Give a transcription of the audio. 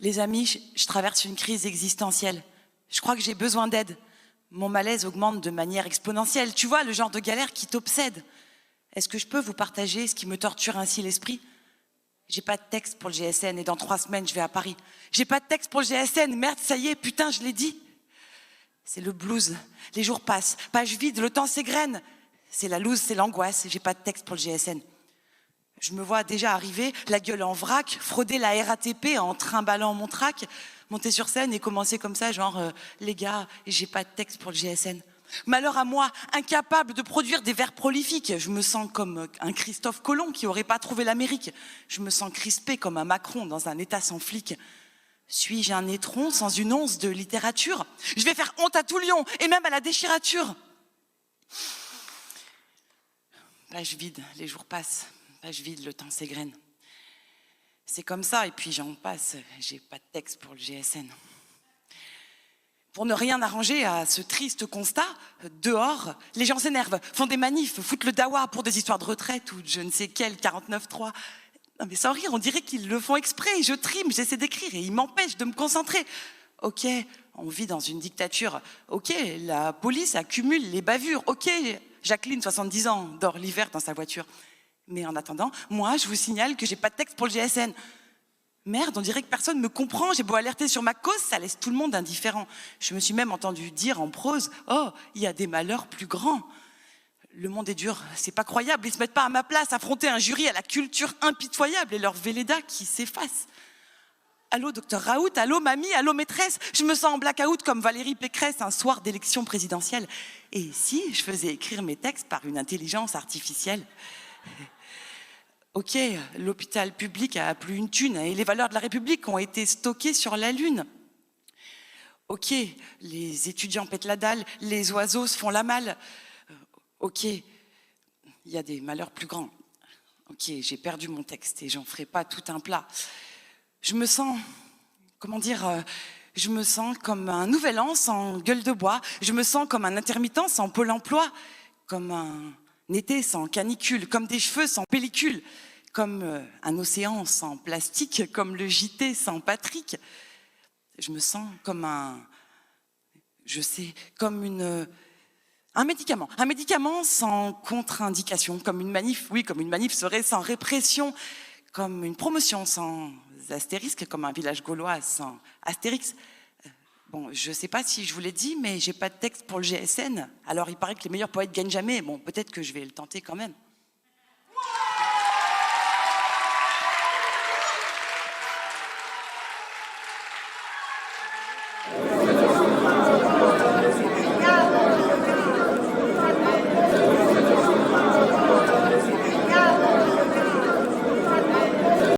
Les amis, je traverse une crise existentielle. Je crois que j'ai besoin d'aide. Mon malaise augmente de manière exponentielle. Tu vois, le genre de galère qui t'obsède. Est-ce que je peux vous partager ce qui me torture ainsi l'esprit? J'ai pas de texte pour le GSN et dans 3 semaines, je vais à Paris. J'ai pas de texte pour le GSN, merde, ça y est, putain, je l'ai dit. C'est le blues. Les jours passent, page vide, le temps s'égrène. C'est la loose, c'est l'angoisse, j'ai pas de texte pour le GSN. Je me vois déjà arriver, la gueule en vrac, frauder la RATP en trimballant mon trac, monter sur scène et commencer comme ça, genre les gars, j'ai pas de texte pour le GSN. Malheur à moi, incapable de produire des vers prolifiques. Je me sens comme un Christophe Colomb qui aurait pas trouvé l'Amérique. Je me sens crispé comme un Macron dans un état sans flic. Suis-je un étron sans une once de littérature? Je vais faire honte à tout Lyon et même à la déchirature. Page vide, les jours passent. Page vide, le temps s'égrène. C'est comme ça, et puis j'en passe, j'ai pas de texte pour le GSN. Pour ne rien arranger à ce triste constat, dehors, les gens s'énervent, font des manifs, foutent le dawa pour des histoires de retraite ou de je ne sais quel 49.3. Non mais sans rire, on dirait qu'ils le font exprès, je trime, j'essaie d'écrire et ils m'empêchent de me concentrer. Ok, on vit dans une dictature, ok, la police accumule les bavures, ok, Jacqueline, 70 ans, dort l'hiver dans sa voiture. Mais en attendant, moi, je vous signale que j'ai pas de texte pour le GSN. Merde, on dirait que personne me comprend, j'ai beau alerter sur ma cause, ça laisse tout le monde indifférent. Je me suis même entendu dire en prose, oh, il y a des malheurs plus grands. Le monde est dur, c'est pas croyable, ils se mettent pas à ma place, affronter un jury à la culture impitoyable et leur Véleda qui s'efface. Allô, docteur Raoult, allô, mamie, allô, maîtresse, je me sens en blackout comme Valérie Pécresse un soir d'élection présidentielle. Et si je faisais écrire mes textes par une intelligence artificielle? Ok, l'hôpital public a plus une thune et les valeurs de la République ont été stockées sur la Lune. Ok, les étudiants pètent la dalle, les oiseaux se font la malle. Ok, il y a des malheurs plus grands. Ok, j'ai perdu mon texte et j'en ferai pas tout un plat. Je me sens, comment dire, je me sens comme un nouvel an sans gueule de bois. Je me sens comme un intermittent sans Pôle emploi, comme un été sans canicule, comme des cheveux sans pellicule, comme un océan sans plastique, comme le JT sans Patrick. Je me sens comme un médicament sans contre-indication, comme une manif, oui, comme une manif serait sans répression, comme une promotion sans astérisque, comme un village gaulois sans astérix. Bon, je sais pas si je vous l'ai dit, mais j'ai pas de texte pour le GSN. Alors il paraît que les meilleurs poètes gagnent jamais. Bon, peut-être que je vais le tenter quand même.